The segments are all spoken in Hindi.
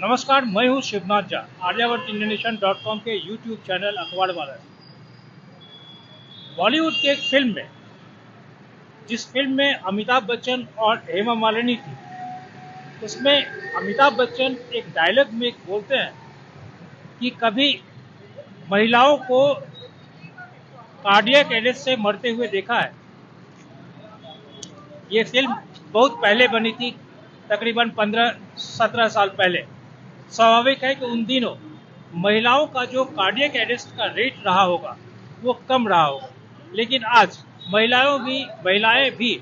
नमस्कार, मैं हूँ शिवनाथ झा, आर्यावर्त इंडोनेशन.com के यूट्यूब चैनल अखबार वाला से। बॉलीवुड की एक फिल्म में, जिस फिल्म में अमिताभ बच्चन और हेमा मालिनी थी, उसमें अमिताभ बच्चन एक डायलॉग में बोलते हैं कि कभी महिलाओं को कार्डियक अरेस्ट से मरते हुए देखा है। ये फिल्म बहुत पहले बनी थी, तकरीबन 15-17 साल पहले। स्वाभाविक है कि उन दिनों महिलाओं का जो कार्डियक अरेस्ट का रेट रहा होगा वो कम रहा होगा, लेकिन आज महिलाएं भी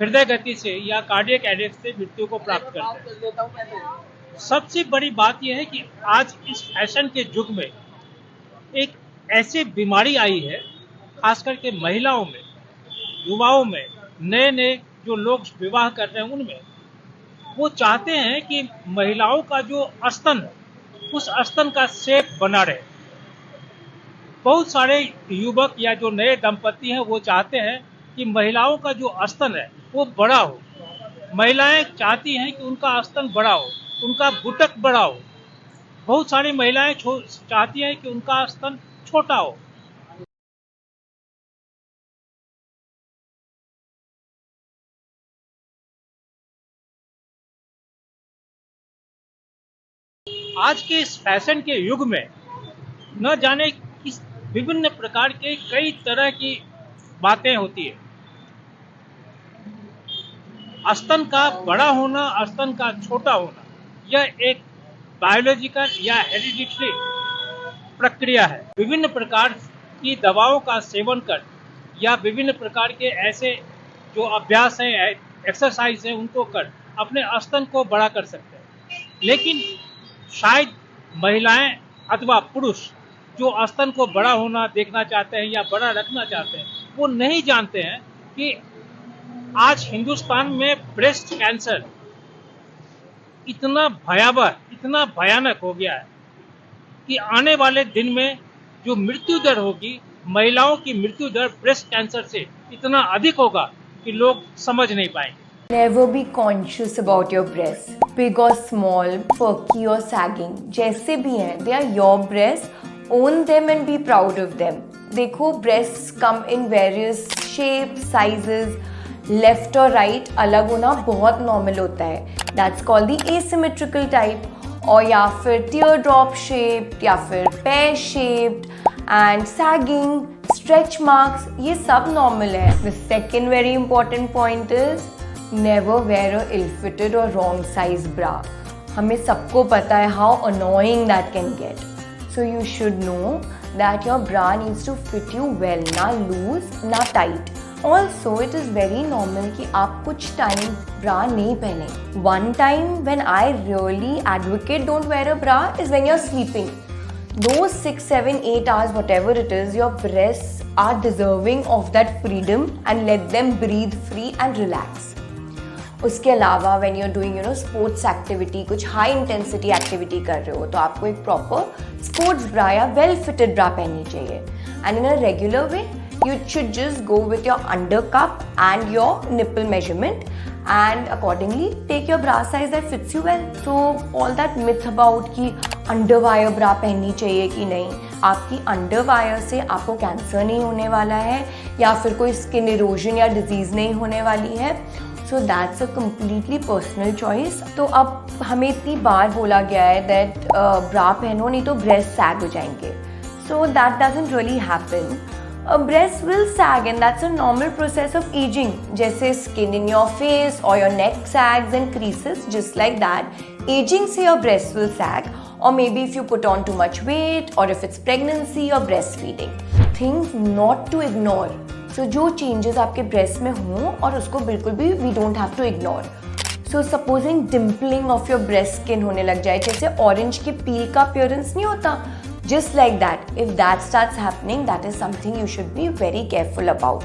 हृदय गति से या कार्डियक अरेस्ट से मृत्यु को प्राप्त करते हैं। सबसे बड़ी बात यह है कि आज इस फैशन के युग में एक ऐसी बीमारी आई है, खास करके महिलाओं में, युवाओं में, नए नए जो लोग विवाह कर रहे हैं उनमें, वो चाहते हैं कि महिलाओं का जो स्तन, उस स्तन का शेप बना रहे। बहुत सारे युवक या जो नए दंपति हैं वो चाहते हैं कि महिलाओं का जो स्तन है वो बड़ा हो। महिलाएं चाहती हैं कि उनका स्तन बड़ा हो, उनका बुटक बड़ा हो। बहुत सारी महिलाएं चाहती हैं कि उनका स्तन छोटा हो। आज के इस फैशन के युग में न जाने किस विभिन्न प्रकार के कई तरह की बातें होती है। स्तन का बड़ा होना, स्तन का छोटा होना, यह एक बायोलॉजिकल या हेरिडिटरी प्रक्रिया है। विभिन्न प्रकार की दवाओं का सेवन कर या विभिन्न प्रकार के ऐसे जो अभ्यास है, एक्सरसाइज है, उनको कर अपने स्तन को बड़ा कर सकते हैं। लेकिन शायद महिलाएं अथवा पुरुष जो स्तन को बड़ा होना देखना चाहते हैं या बड़ा रखना चाहते हैं, वो नहीं जानते हैं कि आज हिंदुस्तान में ब्रेस्ट कैंसर इतना भयावह, इतना भयानक हो गया है कि आने वाले दिन में जो मृत्यु दर होगी, महिलाओं की मृत्यु दर ब्रेस्ट कैंसर से इतना अधिक होगा कि लोग समझ नहीं पाएंगे। Never be conscious about your breasts, big or small, perky or sagging, जैसे भी हैं, they are your breasts. Own them and be proud of them. देखो, breasts come in various shapes, sizes. Left और right अलग होना बहुत normal होता है. That's called the asymmetrical type. और या फिर teardrop shaped या फिर pear shaped and sagging, stretch marks, ये सब normal है. The second very important point is never wear a ill-fitted or wrong size bra. हमें सबको पता है how annoying that can get. So you should know that your bra needs to fit you well, ना loose ना tight. Also it is very normal कि आप कुछ time bra नहीं पहने. One time when I really advocate don't wear a bra is when you're sleeping. Those 6, 7, 8 hours, whatever it is, your breasts are deserving of that freedom and let them breathe free and relax. उसके अलावा when you're doing sports activity, कुछ high intensity activity कर रहे हो, तो आपको एक proper sports bra या well fitted bra पहननी चाहिए. And in a regular way, you should just go with your undercup and your nipple measurement and accordingly take your bra size that fits you well. So all that myth about कि underwire bra पहननी चाहिए कि नहीं, आपकी underwire से आपको कैंसर नहीं होने वाला है या फिर कोई स्किन इरोजन या डिजीज़ नहीं होने वाली है. So that's a completely personal choice. तो अब हमें इतनी बार बोला गया है that bra पहनो नहीं तो breast sag हो जाएंगे. So that doesn't really happen. A breast will sag and that's a normal process of aging. जैसे skin in your face or your neck sags and creases, just like that. Aging से your breast will sag, or maybe if you put on too much weight or if it's pregnancy or breastfeeding. Things not to ignore. So जो changes आपके breast में हों और उसको बिल्कुल भी we don't have to ignore. So supposing dimpling of your breast skin होने लग जाए, जैसे orange के peel का appearance नहीं होता, just like that, if that starts happening, that is something you should be very careful about.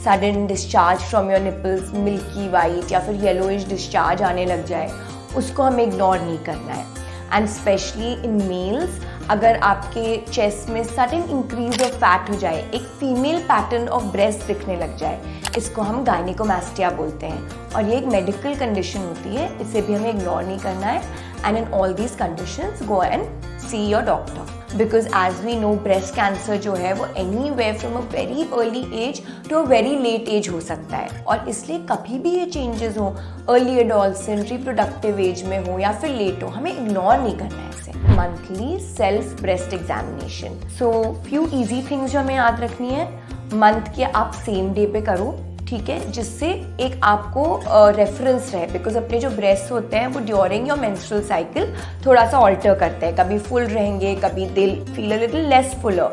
Sudden discharge from your nipples, milky white या फिर yellowish discharge आने लग जाए, उसको हमें ignore नहीं करना है. And especially in males, अगर आपके चेस्ट में सडन इंक्रीज ऑफ फैट हो जाए, एक फीमेल पैटर्न ऑफ ब्रेस्ट दिखने लग जाए, इसको हम गायनिकोमास्टिया बोलते हैं और ये एक मेडिकल कंडीशन होती है, इसे भी हमें इग्नोर नहीं करना है. And in all these conditions, go and see your doctor. Because as we know, breast cancer जो है वो anywhere from a very early age to a very late age हो सकता है, और इसलिए कभी भी ये changes हो, early adolescent, reproductive age में हो या फिर late हो, हमें ignore नहीं करना है इसे. Monthly self breast examination. So few easy things जो हमें याद रखनी है, month के आप same day पे करो, ठीक है, जिससे एक आपको रेफरेंस रहे, बिकॉज अपने जो ब्रेस्ट होते हैं वो ड्यूरिंग योर मेंस्ट्रुअल साइकिल थोड़ा सा ऑल्टर करते हैं, कभी फुल रहेंगे, कभी they feel a little less Fuller.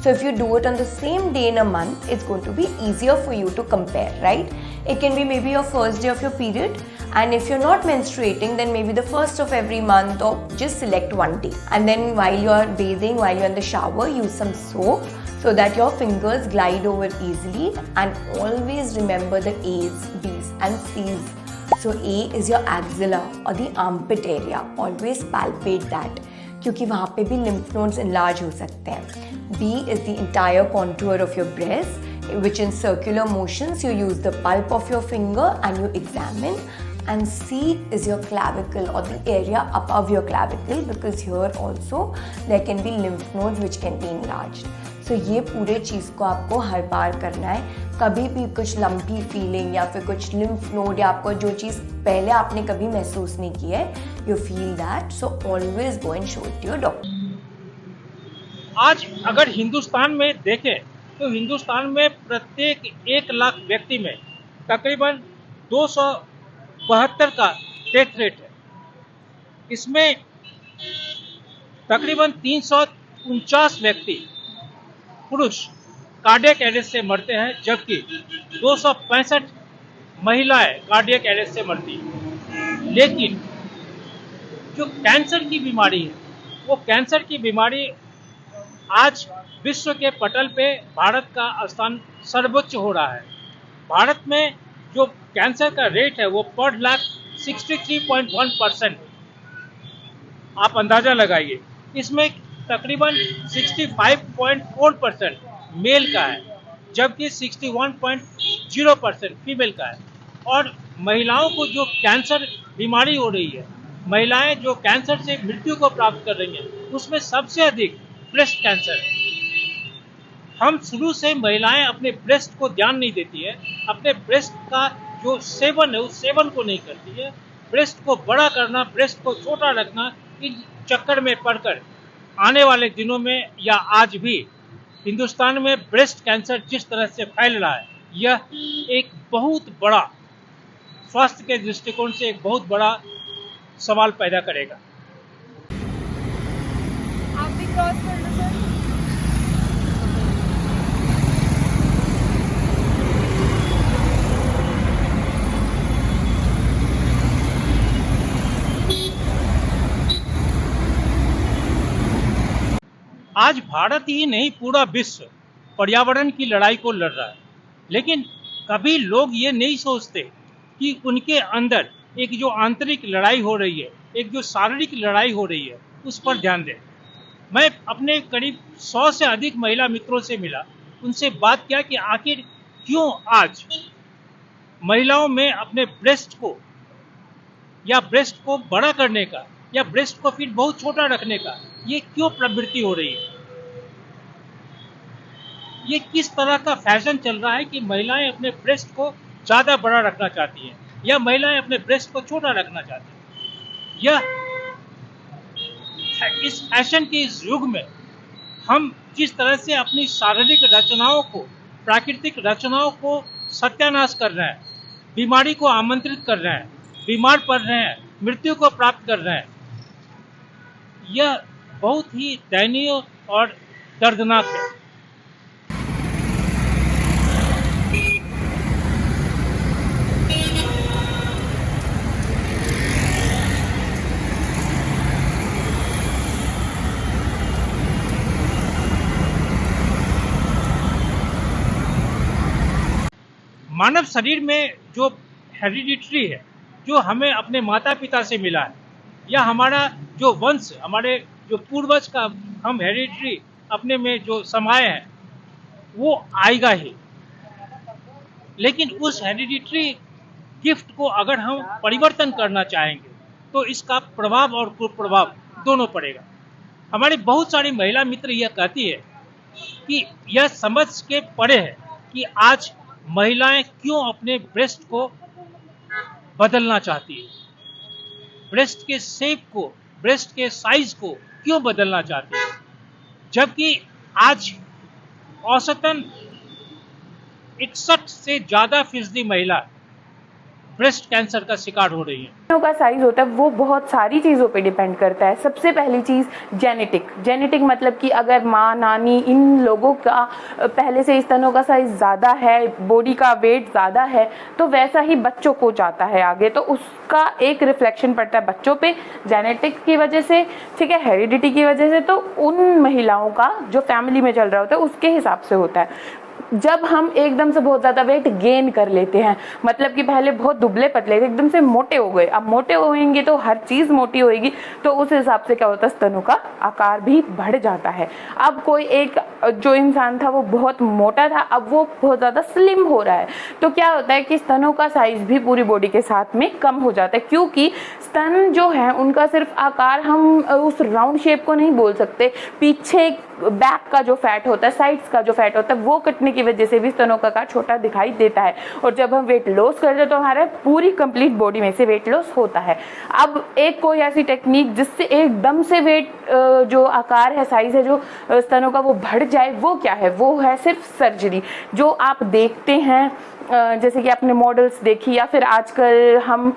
So if you do it on the same day in a month, it's going to be easier for you to compare, right? It can be maybe your first day of your period, and if you're not menstruating, then maybe the first of every month, or just select one day. And then while you're bathing, while you're in the shower, use some soap so that your fingers glide over easily, and always remember the A's, B's and C's. So A is your axilla or the armpit area. Always palpate that, क्योंकि वहाँ पे भी lymph nodes enlarge हो सकते हैं. B is the entire contour of your breast, which in circular motions you use the pulp of your finger and you examine. And C is your clavicle or the area above your clavicle, because here also there can be lymph nodes which can be enlarged. So ये पूरे चीज़ को आपको हर बार करना है. कभी भी कुछ लंपी फीलिंग या फिर कुछ लिम्फ नोड या आपको जो चीज़ पहले आपने कभी महसूस नहीं की है, you feel that, so always go and show it to your doctor. आज अगर हिंदुस्तान में देखें तो हिंदुस्तान में प्रत्येक 1 लाख व्यक्ति में तकरीबन 272 का डेथ रेट है. इसमें तकरीबन 349 व्यक्ति पुरुष कार्डियक अरेस्ट से मरते हैं, जबकि 265 महिलाएं कार्डियक अरेस्ट से मरती हैं. लेकिन जो कैंसर की बीमारी है, वो कैंसर की बीमारी आज विश्व के पटल पे भारत का स्थान सर्वोच्च हो रहा है. भारत में जो कैंसर का रेट है वो पर लाख 63.1%. आप अंदाजा लगाइए. इसमें तकरीबन 65.4% मेल का है, जबकि 61.0% फीमेल का है. और महिलाओं को जो कैंसर बीमारी हो रही है, महिलाएं जो कैंसर से मृत्यु को प्राप्त कर रही हैं, उसमें सबसे अधिक ब्रेस्ट कैंसर है. हम शुरू से महिलाएं अपने ब्रेस्ट को ध्यान नहीं देती है, अपने ब्रेस्ट का जो सेवन है उस सेवन को नहीं करती है. ब्रेस्ट को बड़ा करना, ब्रेस्ट को छोटा रखना, इन चक्कर में पड़कर आने वाले दिनों में या आज भी हिंदुस्तान में ब्रेस्ट कैंसर जिस तरह से फैल रहा है, यह एक बहुत बड़ा स्वास्थ्य के दृष्टिकोण से एक बहुत बड़ा सवाल पैदा करेगा. आप भी क्रॉस कर लो सर. आज भारत ही नहीं, पूरा विश्व पर्यावरण की लड़ाई को लड़ रहा है. लेकिन कभी लोग ये नहीं सोचते कि उनके अंदर एक जो आंतरिक लड़ाई हो रही है, एक जो शारीरिक लड़ाई हो रही है, उस पर ध्यान दें. मैं अपने करीब 100 से अधिक महिला मित्रों से मिला, उनसे बात किया कि आखिर क्यों आज महिलाओं में अपने ब्रेस्ट को या ब्रेस्ट को बड़ा करने का या ब्रेस्ट को फिर बहुत छोटा रखने का ये क्यों प्रवृत्ति हो रही है. ये किस तरह का फैशन चल रहा है कि महिलाएं अपने ब्रेस्ट को ज़्यादा बड़ा रखना चाहती हैं या महिलाएं अपने ब्रेस्ट को छोटा रखना चाहती हैं. यह इस फैशन के इस युग में हम जिस तरह से अपनी शारीरिक रचनाओं को, प्राकृतिक रचनाओं को सत्यानाश कर रहे हैं, बीमारी को आमंत्रित कर रहे हैं, बीमार पड़ रहे हैं, मृत्यु को प्राप्त कर रहे हैं, यह बहुत ही दयनीय और दर्दनाक है. मानव शरीर में जो हेरिडिटरी है, जो हमें अपने माता पिता से मिला है, या हमारा जो वंश, हमारे जो पूर्वज का हम हेरिडिटरी अपने में जो समाये हैं, वो आएगा ही. लेकिन उस हेरिडिटरी गिफ्ट को अगर हम परिवर्तन करना चाहेंगे, तो इसका प्रभाव और कुप्रभाव दोनों पड़ेगा। हमारी बहुत सारी महिला मित्र यह कहती है कि यह समझ के पड़े है कि आज महिलाएं क्यों अपने ब्रेस्ट को बदलना चाहती है, ब्रेस्ट के शेप को, ब्रेस्ट के साइज को क्यों बदलना चाहती है, जबकि आज औसतन 61 से ज्यादा फीसदी महिला ब्रेस्ट कैंसर का शिकार हो रही है। स्तनों का साइज होता है वो बहुत सारी चीज़ों पे डिपेंड करता है। सबसे पहली चीज़ जेनेटिक मतलब कि अगर माँ नानी इन लोगों का पहले से स्तनों का साइज ज़्यादा है, बॉडी का वेट ज़्यादा है, तो वैसा ही बच्चों को जाता है आगे, तो उसका एक रिफ्लेक्शन पड़ता है बच्चों पे जेनेटिक की वजह से, ठीक है, हेरिडिटी की वजह से। तो उन महिलाओं का जो फैमिली में चल रहा होता है उसके हिसाब से होता है। जब हम एकदम से बहुत ज़्यादा वेट गेन कर लेते हैं, मतलब कि पहले बहुत दुबले पतले थे, एकदम से मोटे हो गए, अब मोटे होएंगे तो हर चीज़ मोटी होएगी, तो उस हिसाब से क्या होता है, स्तनों का आकार भी बढ़ जाता है। अब कोई एक जो इंसान था वो बहुत मोटा था, अब वो बहुत ज़्यादा स्लिम हो रहा है, तो क्या होता है कि स्तनों का साइज भी पूरी बॉडी के साथ में कम हो जाता है, क्योंकि स्तन जो है उनका सिर्फ आकार, हम उस राउंड शेप को नहीं बोल सकते, पीछे बैक का जो फैट होता है, साइड्स का जो फैट होता है, वो कटने की वजह से भी स्तनों का आकार छोटा दिखाई देता है। और जब हम वेट लॉस करते हैं तो हमारे पूरी कंप्लीट बॉडी में से वेट लॉस होता है। अब एक कोई ऐसी टेक्निक जिससे एकदम से वेट जो आकार है, साइज है जो स्तनों का, वो बढ़ जाए, वो क्या है? वो है सिर्फ सर्जरी। जो आप देखते हैं जैसे कि आपने मॉडल्स देखी, या फिर आजकल हम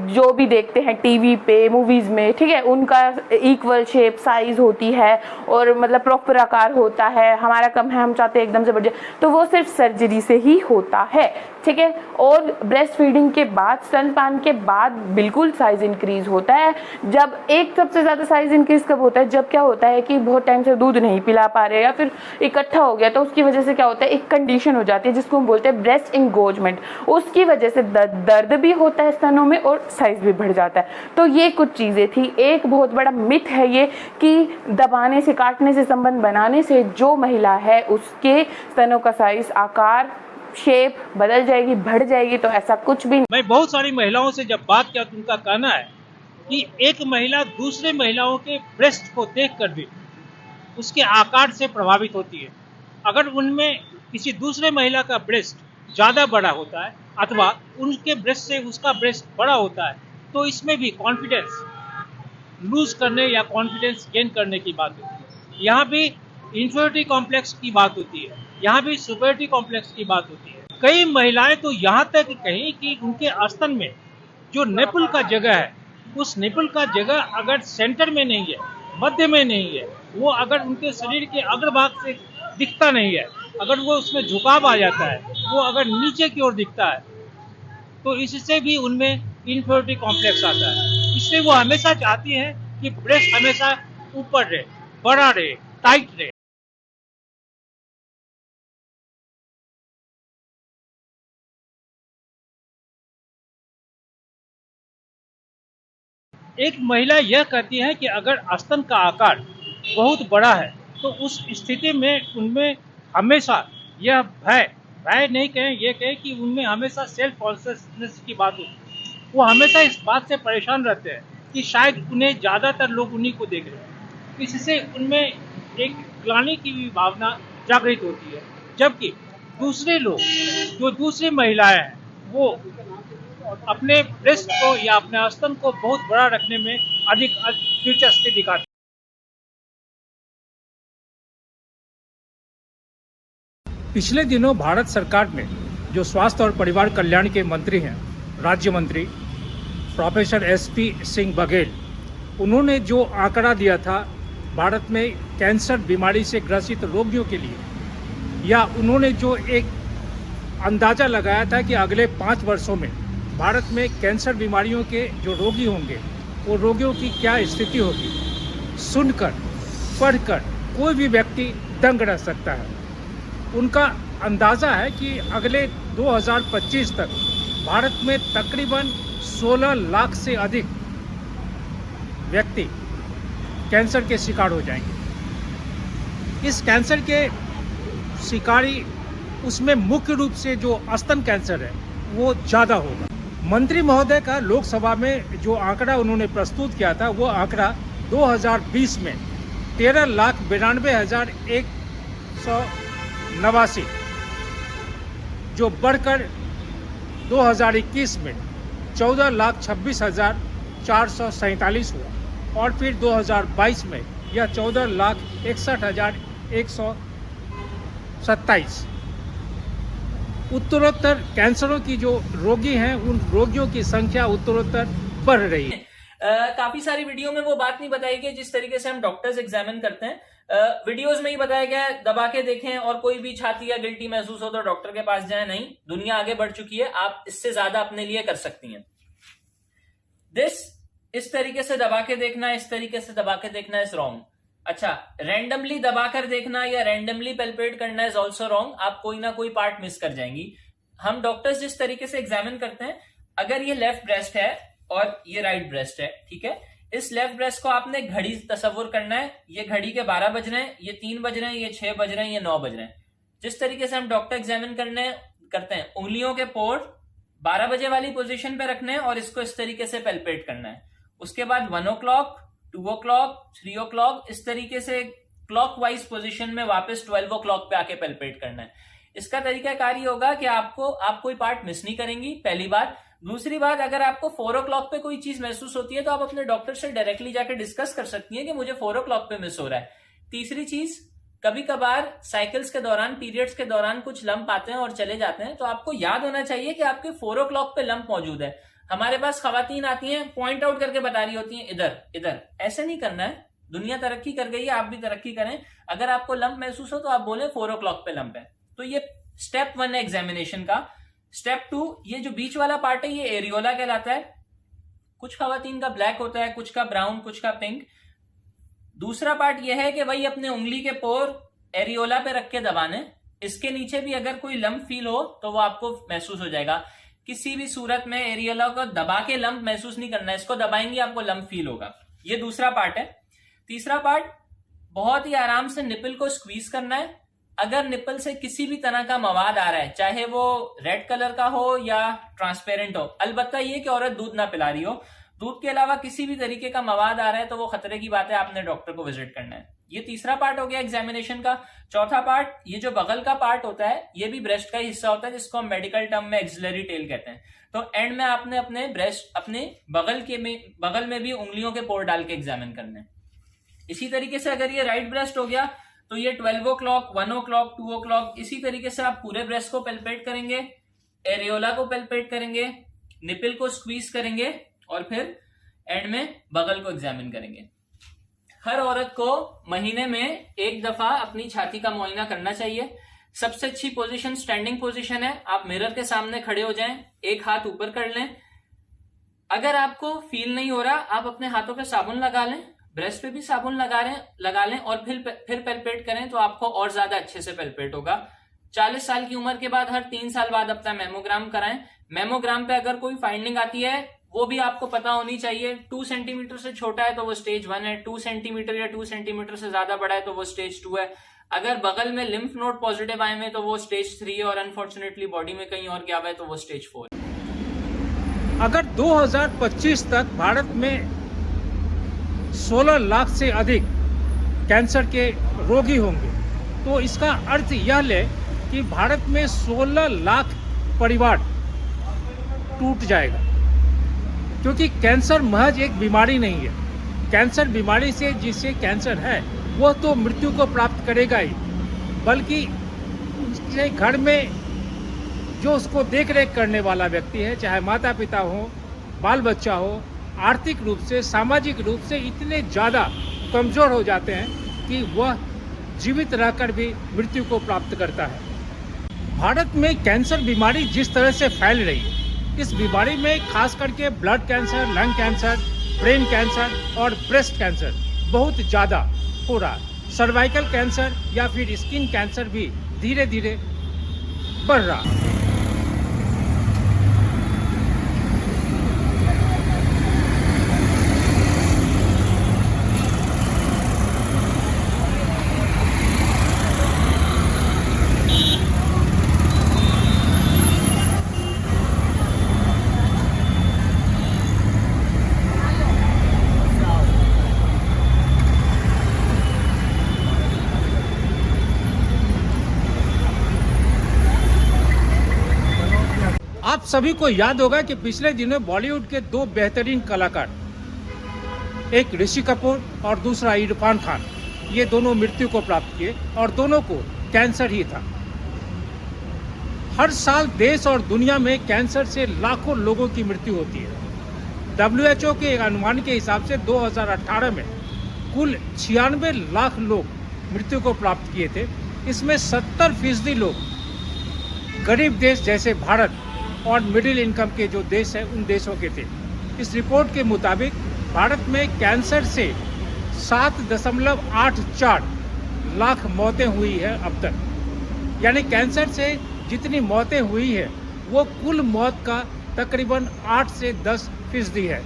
जो भी देखते हैं टीवी पे, मूवीज़ में, ठीक है, उनका इक्वल शेप साइज होती है और मतलब प्रॉपर आकार होता है। हमारा कम है, हम चाहते हैं एकदम से बढ़ जाए, तो वो सिर्फ सर्जरी से ही होता है, ठीक है। और ब्रेस्ट फीडिंग के बाद, स्तनपान के बाद बिल्कुल साइज इंक्रीज होता है। जब एक सबसे ज़्यादा साइज इंक्रीज कब होता है? जब क्या होता है कि बहुत टाइम से दूध नहीं पिला पा रहे या फिर इकट्ठा हो गया, तो उसकी वजह से क्या होता है, एक कंडीशन हो जाती है जिसको हम बोलते हैं ब्रेस्ट इंगोजमेंट। उसकी वजह से दर्द भी होता है स्तनों में और साइज भी बढ़ जाता है। तो ये कुछ चीज़ें थी। एक बहुत बड़ा मिथ है ये कि दबाने से, काटने से, संबंध बनाने से जो महिला है उसके स्तनों का साइज, आकार, शेप बदल जाएगी, बढ़ जाएगी, तो ऐसा कुछ भी नहीं। मैं बहुत सारी महिलाओं से जब बात किया तो उनका कहना है कि एक महिला दूसरे महिलाओं के ब्रेस्ट को देखकर भी उसके आकार से प्रभावित होती है। अगर उनमें किसी दूसरे महिला का ब्रेस्ट ज़्यादा बड़ा होता है अथवा उनके ब्रेस्ट से उसका ब्रेस्ट बड़ा होता है, तो इसमें भी कॉन्फिडेंस लूज करने या कॉन्फिडेंस गेन करने की बात होती है। यहाँ भी इंफीरियरिटी कॉम्प्लेक्स की बात होती है, यहाँ भी सुपीरियरिटी कॉम्प्लेक्स की बात होती है। कई महिलाएं तो यहाँ तक कहीं कि उनके स्तन में जो निपल का जगह है, उस निपल का जगह अगर सेंटर में नहीं है, मध्य में नहीं है, वो अगर उनके शरीर के अग्रभाग से दिखता नहीं है, अगर वो उसमें झुकाव आ जाता है, वो अगर नीचे की ओर दिखता है, तो इससे भी उनमें इंफीरियरिटी कॉम्प्लेक्स आता है। इसलिए वो हमेशा चाहती है कि ब्रेस्ट हमेशा ऊपर रहे, बड़ा रहे, टाइट रहे। एक महिला यह कहती है कि अगर स्तन का आकार बहुत बड़ा है तो उस स्थिति में उनमें हमेशा यह भय नहीं कहें, यह कहें कि उनमें हमेशा सेल्फ कॉन्शियसनेस की बात होती है। वो हमेशा इस बात से परेशान रहते हैं कि शायद उन्हें ज़्यादातर लोग उन्हीं को देख रहे हैं, इससे उनमें एक ग्लानि की भी भावना जागृत होती है। जबकि दूसरे लोग, जो दूसरी महिलाएं हैं, वो अपने ब्रेस्ट को या अपने स्तन को बहुत बड़ा रखने में अधिक दिलचस्पी दिखाते हैं। पिछले दिनों भारत सरकार में जो स्वास्थ्य और परिवार कल्याण के मंत्री हैं, राज्य मंत्री प्रोफेसर SP सिंह बघेल, उन्होंने जो आंकड़ा दिया था भारत में कैंसर बीमारी से ग्रसित रोगियों के लिए, या उन्होंने जो एक अंदाज़ा लगाया था कि अगले 5 वर्षों में भारत में कैंसर बीमारियों के जो रोगी होंगे, वो रोगियों की क्या स्थिति होगी, सुनकर, पढ़कर कोई भी व्यक्ति दंग रह सकता है। उनका अंदाज़ा है कि अगले 2025 तक भारत में तकरीबन 16 लाख से अधिक व्यक्ति कैंसर के शिकार हो जाएंगे। इस कैंसर के शिकारी, उसमें मुख्य रूप से जो स्तन कैंसर है वो ज़्यादा होगा। मंत्री महोदय का लोकसभा में जो आंकड़ा उन्होंने प्रस्तुत किया था वो आंकड़ा 2020 में 13,92,189 जो बढ़कर 2021 में 14,26,447 हुआ और फिर 2022 में यह 14,61,127। उत्तरोत्तर कैंसरों की जो रोगी हैं उन रोगियों की संख्या उत्तरोत्तर बढ़ रही है। काफी सारी वीडियो में वो बात नहीं बताई गई जिस तरीके से हम डॉक्टर्स एग्जामिन करते हैं। वीडियोस में ही बताया गया है दबा के देखें और कोई भी छाती या गिल्टी महसूस हो तो डॉक्टर के पास जाए। नहीं, दुनिया आगे बढ़ चुकी है, आप इससे ज्यादा अपने लिए कर सकती हैं। इस तरीके से दबा के देखना, इस तरीके से दबा के देखना इज रॉन्ग। अच्छा, रैंडमली दबाकर देखना या रैंडमली पेल्पेट करना इज ऑल्सो रॉन्ग। आप कोई ना कोई पार्ट मिस कर जाएंगी। हम डॉक्टर्स जिस तरीके से एग्जामिन करते हैं, अगर ये लेफ्ट ब्रेस्ट है और ये राइट ब्रेस्ट है, ठीक है, इस लेफ्ट ब्रेस्ट को आपने घड़ी तस्वुर करना है। ये घड़ी के 12 बज रहे हैं, ये 3 बज रहे हैं, ये 6 बज रहे हैं, ये 9 बज रहे हैं। जिस तरीके से हम डॉक्टर एग्जामिन करते हैं, उंगलियों के पोर्ट 12 बजे वाली पोजीशन पे रखने हैं और इसको इस तरीके से पेल्पेट करना है। उसके बाद 1 o'clock, 2 o'clock, 3 o'clock, इस तरीके से क्लॉकवाइज पोजीशन में वापस 12 o'clock पे आके पेल्पेट करना है। इसका तरीका कार्य होगा कि आप कोई पार्ट मिस नहीं करेंगी, पहली बात। दूसरी बात, अगर आपको 4 o'clock पे कोई चीज महसूस होती है तो आप अपने डॉक्टर से डायरेक्टली जाकर डिस्कस कर सकती हैं कि मुझे 4 o'clock पे मिस हो रहा है। तीसरी चीज, कभी कभार साइकिल्स के दौरान, पीरियड्स के दौरान कुछ लंप आते हैं और चले जाते हैं, तो आपको याद होना चाहिए कि आपके 4 o'clock पे लंप मौजूद है। हमारे पास खवातीन आती हैं, पॉइंट आउट करके बता रही होती हैं इधर इधर। ऐसे नहीं करना है। दुनिया तरक्की कर गई है, आप भी तरक्की करें। अगर आपको लंप महसूस हो तो आप बोले 4 o'clock पे लंप है। तो ये स्टेप 1 है एग्जामिनेशन का। स्टेप 2, ये जो बीच वाला पार्ट है ये एरियोला कहलाता है। कुछ खवातीन का ब्लैक होता है, कुछ का ब्राउन, कुछ का पिंक। दूसरा पार्ट यह है कि वही अपने उंगली के पोर एरियोला पे रख के दबाने। इसके नीचे भी अगर कोई लंप फील हो तो वो आपको महसूस हो जाएगा। किसी भी सूरत में एरियोला को दबा के लंप महसूस नहीं करना है, इसको दबाएंगे आपको लंप फील होगा। ये दूसरा पार्ट है। तीसरा पार्ट, बहुत ही आराम से निपल को स्क्वीज करना है। अगर निपल से किसी भी तरह का मवाद आ रहा है, चाहे वो रेड कलर का हो या ट्रांसपेरेंट हो, अलबत्ता ये कि औरत दूध ना पिला रही हो, दूध के अलावा किसी भी तरीके का मवाद आ रहा है तो वो खतरे की बात है, आपने डॉक्टर को विजिट करना है। ये तीसरा पार्ट हो गया एग्जामिनेशन का। चौथा पार्ट, ये जो बगल का पार्ट होता है ये भी ब्रेस्ट का ही हिस्सा होता है, जिसको हम मेडिकल टर्म में एक्सिलरी टेल कहते हैं। तो एंड में आपने अपने ब्रेस्ट, अपने बगल में भी उंगलियों के पोर डाल के एग्जामिन करने। इसी तरीके से अगर ये राइट ब्रेस्ट हो गया तो ये 12 o'clock, 1 o'clock, 2 o'clock, इसी तरीके से आप पूरे ब्रेस्ट को पेल्पेट करेंगे, एरियोला को पेल्पेट करेंगे, निपल को स्क्वीज करेंगे और फिर एंड में बगल को एग्जामिन करेंगे। हर औरत को महीने में एक दफा अपनी छाती का मुआयना करना चाहिए। सबसे अच्छी पोजीशन स्टैंडिंग पोजीशन है। आप मिरर के सामने खड़े हो जाएं, एक हाथ ऊपर कर लें। अगर आपको फील नहीं हो रहा, आप अपने हाथों पे साबुन लगा लें, ब्रेस्ट पे भी साबुन लगा लें और फिर पेल्पेट करें तो आपको और ज्यादा अच्छे से पेल्पेट होगा। 40 साल की उम्र के बाद हर 3 साल बाद अपना मेमोग्राम कराएं। मेमोग्राम पे अगर कोई फाइंडिंग आती है वो भी आपको पता होनी चाहिए। 2 सेंटीमीटर से छोटा है तो वो स्टेज 1 है, 2 सेंटीमीटर या 2 सेंटीमीटर से ज्यादा बड़ा है तो वो स्टेज 2 है। अगर बगल में लिम्फ नोड पॉजिटिव आए हुए तो वो स्टेज 3 है और अनफॉर्चुनेटली बॉडी में कहीं और गया हुआ है तो वो स्टेज 4 है। अगर 2025 तक भारत में 16 लाख से अधिक कैंसर के रोगी होंगे तो इसका अर्थ यह ले कि भारत में 16 लाख परिवार टूट जाएगा, क्योंकि कैंसर महज एक बीमारी नहीं है। कैंसर बीमारी से जिसे कैंसर है वह तो मृत्यु को प्राप्त करेगा ही, बल्कि उसके घर में जो उसको देख रेख करने वाला व्यक्ति है, चाहे माता पिता हो, बाल बच्चा हो, आर्थिक रूप से, सामाजिक रूप से इतने ज़्यादा कमज़ोर हो जाते हैं कि वह जीवित रहकर भी मृत्यु को प्राप्त करता है। भारत में कैंसर बीमारी जिस तरह से फैल रही है, इस बीमारी में खास करके blood cancer, lung cancer, brain cancer और ब्रेस्ट कैंसर बहुत ज़्यादा हो रहा है। सर्वाइकल कैंसर या फिर स्किन कैंसर भी धीरे धीरे बढ़ रहा है। सभी को याद होगा कि पिछले दिनों बॉलीवुड के दो बेहतरीन कलाकार, एक ऋषि कपूर और दूसरा इरफान खान, ये दोनों मृत्यु को प्राप्त किए और दोनों को कैंसर ही था। हर साल देश और दुनिया में कैंसर से लाखों लोगों की मृत्यु होती है। WHO के अनुमान के हिसाब से 2018 में कुल 96 लाख लोग मृत्यु को प्राप्त किए थे। इसमें 70% लोग गरीब देश जैसे भारत और मिडिल इनकम के जो देश हैं उन देशों के थे। इस रिपोर्ट के मुताबिक भारत में कैंसर से 7.84 लाख मौतें हुई है अब तक। यानी कैंसर से जितनी मौतें हुई है वो कुल मौत का तकरीबन 8 से 10% है।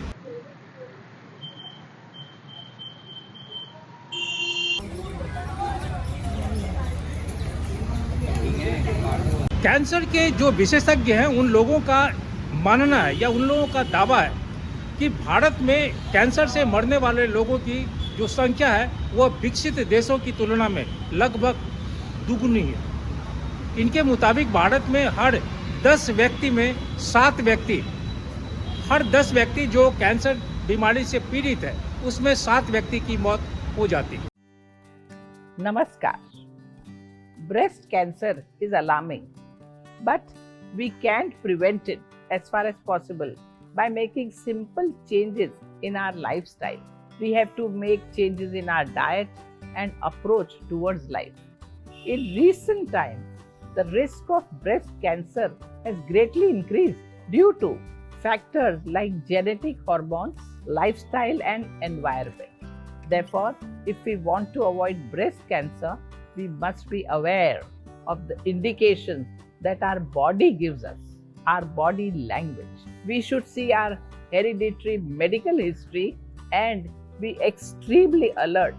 कैंसर के जो विशेषज्ञ हैं उन लोगों का मानना है या उन लोगों का दावा है कि भारत में कैंसर से मरने वाले लोगों की जो संख्या है वो विकसित देशों की तुलना में लगभग दुगुनी है। इनके मुताबिक भारत में हर 10 व्यक्ति में 7 व्यक्ति, हर 10 व्यक्ति जो कैंसर बीमारी से पीड़ित है उसमें 7 व्यक्ति की मौत हो जाती है। Namaskar. Breast cancer is alarming, but we can't prevent it as far as possible by making simple changes in our lifestyle. We have to make changes in our diet and approach towards life. In recent times, the risk of breast cancer has greatly increased due to factors like genetic hormones, lifestyle, and environment. Therefore, if we want to avoid breast cancer, we must be aware of the indications that our body gives us, our body language. We should see our hereditary medical history and be extremely alert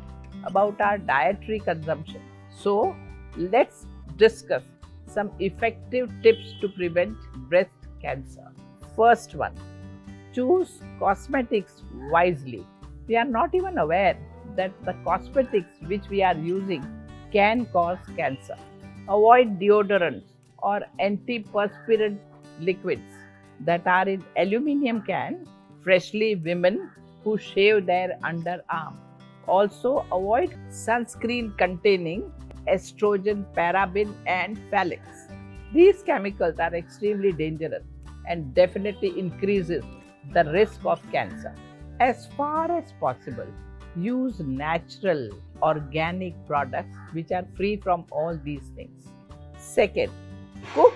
about our dietary consumption. So, let's discuss some effective tips to prevent breast cancer. First one, choose cosmetics wisely. We are not even aware that the cosmetics which we are using can cause cancer. Avoid deodorants or antiperspirant liquids that are in aluminium can, especially women who shave their underarm. Also, avoid sunscreen containing estrogen, paraben, and phthalates. These chemicals are extremely dangerous and definitely increases the risk of cancer. As far as possible, use natural organic products which are free from all these things. Second, cook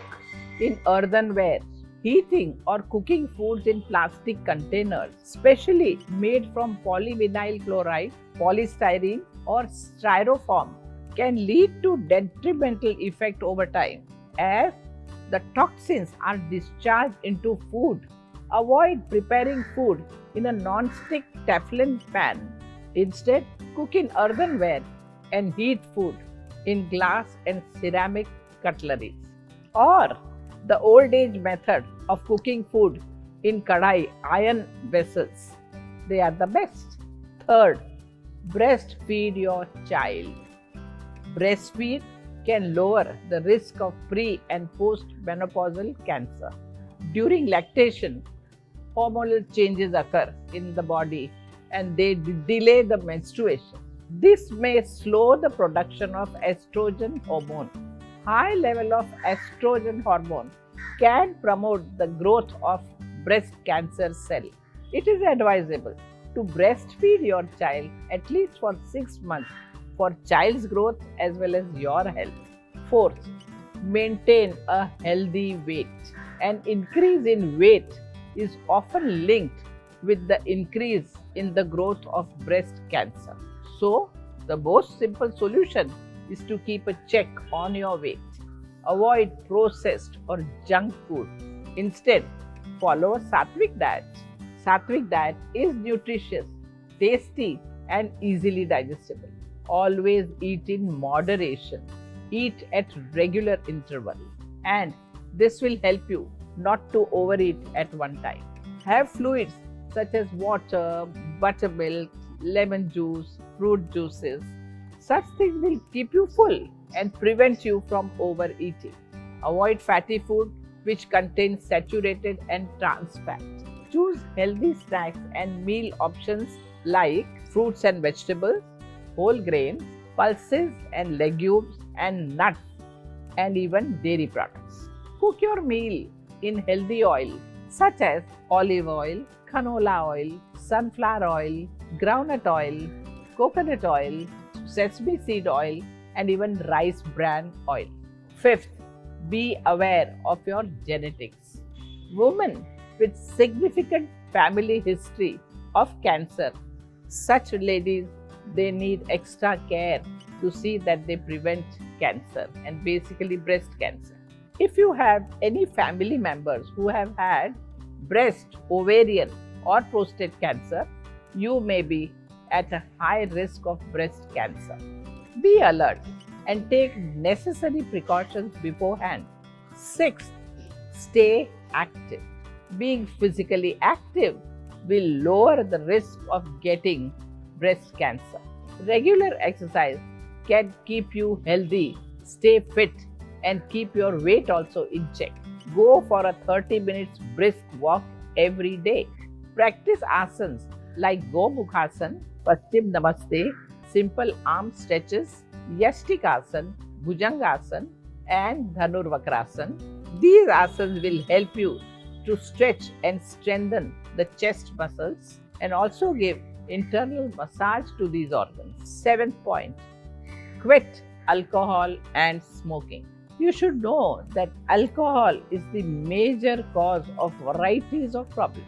in earthenware. Heating or cooking foods in plastic containers, especially made from polyvinyl chloride, polystyrene, or styrofoam, can lead to detrimental effect over time as the toxins are discharged into food. Avoid preparing food in a non-stick Teflon pan. Instead, cook in earthenware and heat food in glass and ceramic cutlery. Or the old age method of cooking food in kadai iron vessels. They are the best. Third, breastfeed your child. Breastfeed can lower the risk of pre and post-menopausal cancer. During lactation, hormonal changes occur in the body and they delay the menstruation. This may slow the production of estrogen hormone. High level of estrogen hormone can promote the growth of breast cancer cell. It is advisable to breastfeed your child at least for 6 months for child's growth as well as your health. Fourth, maintain a healthy weight. An increase in weight is often linked with the increase in the growth of breast cancer. So, the most simple solution is to keep a check on your weight. Avoid processed or junk food. Instead, follow a sattvic diet. Sattvic diet is nutritious, tasty, and easily digestible. Always eat in moderation. Eat at regular intervals. And this will help you not to overeat at one time. Have fluids such as water, buttermilk, lemon juice, fruit juices. Such things will keep you full and prevent you from overeating. Avoid fatty food which contains saturated and trans fat. Choose healthy snacks and meal options like fruits and vegetables, whole grains, pulses and legumes and nuts, and even dairy products. Cook your meal in healthy oil such as olive oil, canola oil, sunflower oil, groundnut oil, coconut oil, sesame seed oil, and even rice bran oil. Fifth, be aware of your genetics. Women with significant family history of cancer, such ladies, they need extra care to see that they prevent cancer and basically breast cancer. If you have any family members who have had breast, ovarian, or prostate cancer, you may be at a high risk of breast cancer. Be alert and take necessary precautions beforehand. Sixth, stay active. Being physically active will lower the risk of getting breast cancer. Regular exercise can keep you healthy, stay fit, and keep your weight also in check. Go for a 30 minutes brisk walk every day. Practice asanas like Gomukhasana, Paschim Namaste, simple arm stretches, Yastikasana, Bhujangasana, and Dhanurvakrasana. These asanas will help you to stretch and strengthen the chest muscles and also give internal massage to these organs. Seventh point, quit alcohol and smoking. You should know that alcohol is the major cause of varieties of problems.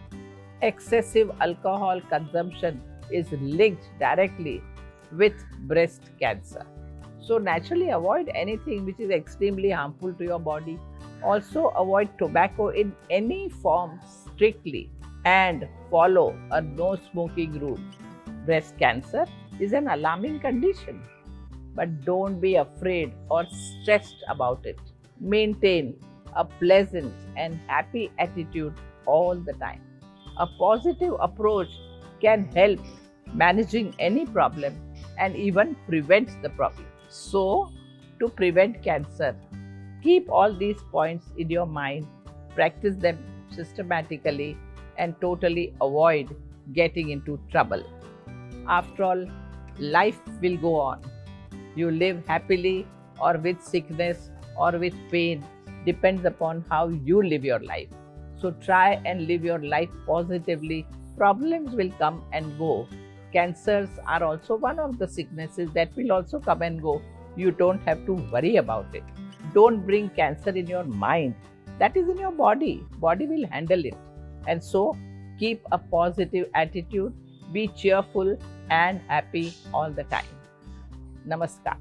Excessive alcohol consumption is linked directly with breast cancer. So naturally avoid anything which is extremely harmful to your body. Also avoid tobacco in any form strictly and follow a no smoking rule. Breast cancer is an alarming condition, but don't be afraid or stressed about it. Maintain a pleasant and happy attitude all the time. A positive approach can help managing any problem and even prevent the problem. So, to prevent cancer, keep all these points in your mind, practice them systematically, and totally avoid getting into trouble. After all, life will go on. You live happily or with sickness or with pain depends upon how you live your life. So try and live your life positively. Problems will come and go. Cancers are also one of the sicknesses that will also come and go. You don't have to worry about it. Don't bring cancer in your mind. That is in your body. Body will handle it. And so keep a positive attitude. Be cheerful and happy all the time. Namaskar.